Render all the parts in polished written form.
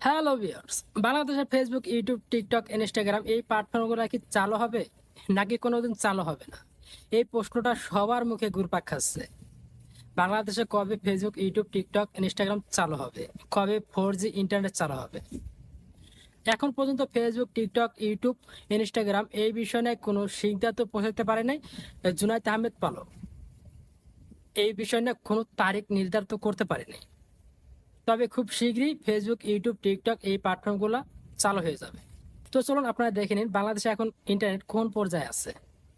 Hello viewers, বাংলাদেশের Facebook, YouTube, TikTok, Instagram এই প্ল্যাটফর্মগুলো কি চালু হবে নাকি কোনোদিন চালু হবে না? এই প্রশ্নটা সবার মুখে ঘুরপাক খাচ্ছে। বাংলাদেশে কবে ফেসবুক, ইউটিউব, টিকটক, ইনস্টাগ্রাম চালু হবে? কবে 4G ইন্টারনেট চালু হবে? এখন পর্যন্ত ফেসবুক, টিকটক, ইউটিউব, ইনস্টাগ্রাম এই বিষয় নিয়ে কোনো সিদ্ধান্ত পৌঁছাতে পারে নাই জুনায়েদ আহমেদ পালক। এই বিষয় নিয়ে কোনো তারিখ নির্ধারিত করতে পারেনি। তবে খুব শীঘ্রই ফেসবুক, ইউটিউব, টিকটক এই প্ল্যাটফর্মগুলো চালু হয়ে যাবে। তো চলুন আপনারা দেখে নিন বাংলাদেশে এখন ইন্টারনেট কোন পর্যায়ে আছে।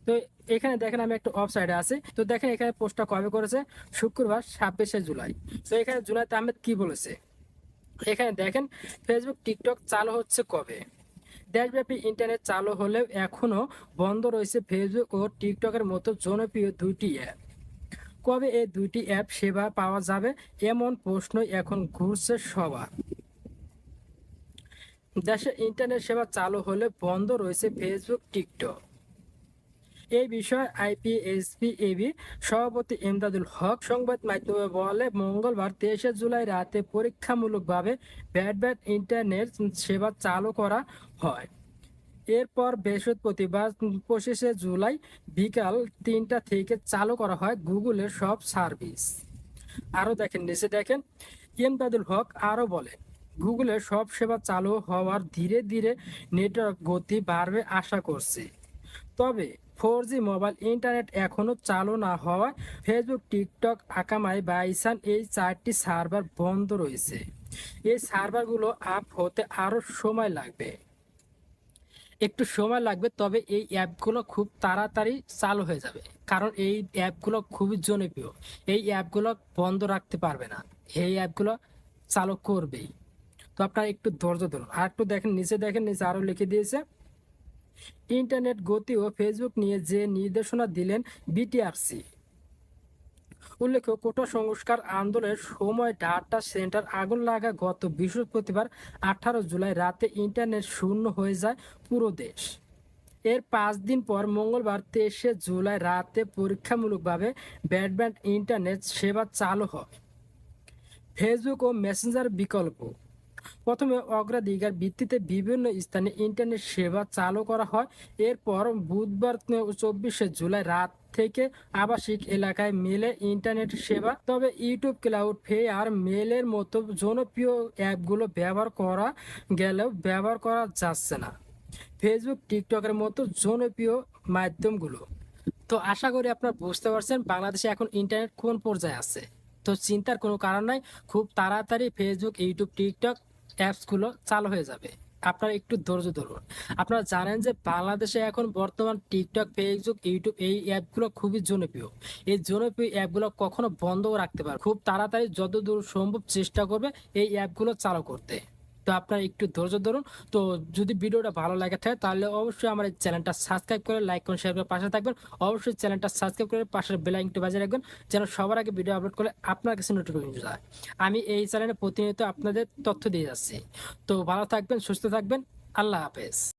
তো এখানে দেখেন আমি একটা ওয়েবসাইটে আছি। তো দেখেন এখানে পোস্টটা কবে করেছে, শুক্রবার 26শে জুলাই। তো এখানে জুনায়েদ আহমেদ কি বলেছে এখানে দেখেন, ফেসবুক, টিকটক চালু হচ্ছে কবে। দেশব্যাপী ইন্টারনেট চালু হলেও এখনো বন্ধ রয়েছে ফেসবুক ও টিকটকের মতো জনপ্রিয় দুইটি অ্যাপ। কবে এই দুইটি অ্যাপ সেবা পাওয়া যাবে এমন প্রশ্নই এখন ঘুরছে সবার। দেশে ইন্টারনেট সেবা চালু হলে বন্ধ রয়েছে ফেসবুক, টিকটক। এই বিষয়ে আইপিএসপিএবি সভাপতি এমদাদুল হক সংবাদ মাধ্যমে বলে, মঙ্গলবার 23শে জুলাই রাতে পরীক্ষামূলকভাবে ব্রডব্যান্ড ইন্টারনেট সেবা চালু করা হয়। এরপর বৃহস্পতিবার 25শে জুলাই বিকাল 3টা থেকে চালু করা হয় গুগলের সব সার্ভিস। আরও দেখেন, নিচে দেখেন এমদাদুল হক আরও বলেন, গুগলের সব সেবা চালু হওয়ার ধীরে ধীরে নেটওয়ার্ক গতি বাড়বে আশা করছি। তবে 4G মোবাইল ইন্টারনেট এখনো চালু না হওয়ায় ফেসবুক, টিকটক, আকামাই, বাইসান এই 4টি সার্ভার বন্ধ রয়েছে। এই সার্ভারগুলো আপ হতে আরও সময় লাগবে, একটু সময় লাগবে। তবে এই অ্যাপগুলো খুব তাড়াতাড়ি চালু হয়ে যাবে, কারণ এই অ্যাপগুলো খুবই জনপ্রিয়। এই অ্যাপগুলো বন্ধ রাখতে পারবে না, এই অ্যাপগুলো চালু করবেই। তো আপনারা একটু ধৈর্য ধরুন। আর একটু দেখেন, নিচে দেখেন, নিচে আরও লিখে দিয়েছে, ইন্টারনেট গতি ও ফেসবুক নিয়ে যে নির্দেশনা দিলেন বিটিআরসি। উল্লেখ্য, কোটা সংস্কার আন্দোলনের সময় ডাটা সেন্টার আগুন লাগা গত বৃহস্পতিবার 18 জুলাই রাতে ইন্টারনেট শূন্য হয়ে যায় পুরো দেশ। এর 5 দিন পর মঙ্গলবার 23শে জুলাই রাতে পরীক্ষামূলকভাবে ব্রডব্যান্ড ইন্টারনেট সেবা চালু হয়। ফেসবুক ও মেসেঞ্জার বিকল্প। প্রথমে অগ্রাধিকার ভিত্তিতে বিভিন্ন স্থানে ইন্টারনেট সেবা চালু করা হয়। এরপর বুধবার 24শে জুলাই রাত থেকে আবাসিক এলাকায় মেলে ইন্টারনেট সেবা। তবে ইউটিউব, ক্লাউড ফেয়ার, মেলের মতো জনপ্রিয় অ্যাপগুলো ব্যবহার করা গেলেও ব্যবহার করা যাচ্ছে না ফেসবুক, টিকটকের মতো জনপ্রিয় মাধ্যমগুলো। তো আশা করি আপনারা বুঝতে পারছেন বাংলাদেশে এখন ইন্টারনেট কোন পর্যায়ে আছে। তো চিন্তার কোনো কারণ নাই, খুব তাড়াতাড়ি ফেসবুক, ইউটিউব, টিকটক অ্যাপসগুলো চালু হয়ে যাবে। আপনারা একটু ধৈর্য ধরুন। আপনারা জানেন যে বাংলাদেশে এখন বর্তমান টিকটক, ফেসবুক, ইউটিউব এই অ্যাপগুলো খুবই জনপ্রিয়। এই জনপ্রিয় অ্যাপগুলো কখনো বন্ধও রাখতে পারে, খুব তাড়াতাড়ি যতদূর সম্ভব চেষ্টা করবে এই অ্যাপগুলো চালু করতে। তো আপনারা একটু ধৈর্য ধরুন। তো যদি ভিডিওটা ভালো লাগে থাকে তাহলে অবশ্যই আমার এই চ্যানেলটা সাবস্ক্রাইব করে লাইক করে শেয়ার করে পাশে থাকবেন। অবশ্যই চ্যানেলটা সাবস্ক্রাইব করে পাশের বেল আইকনটি বাজিয়ে রাখবেন, যেন সবার আগে ভিডিও আপলোড করলে আপনার কাছে নোটিফিকেশন যায়। আমি এই চ্যানেলে প্রতিনিয়ত আপনাদের তথ্য দিয়ে যাচ্ছি। তো ভালো থাকবেন, সুস্থ থাকবেন। আল্লাহ হাফেজ।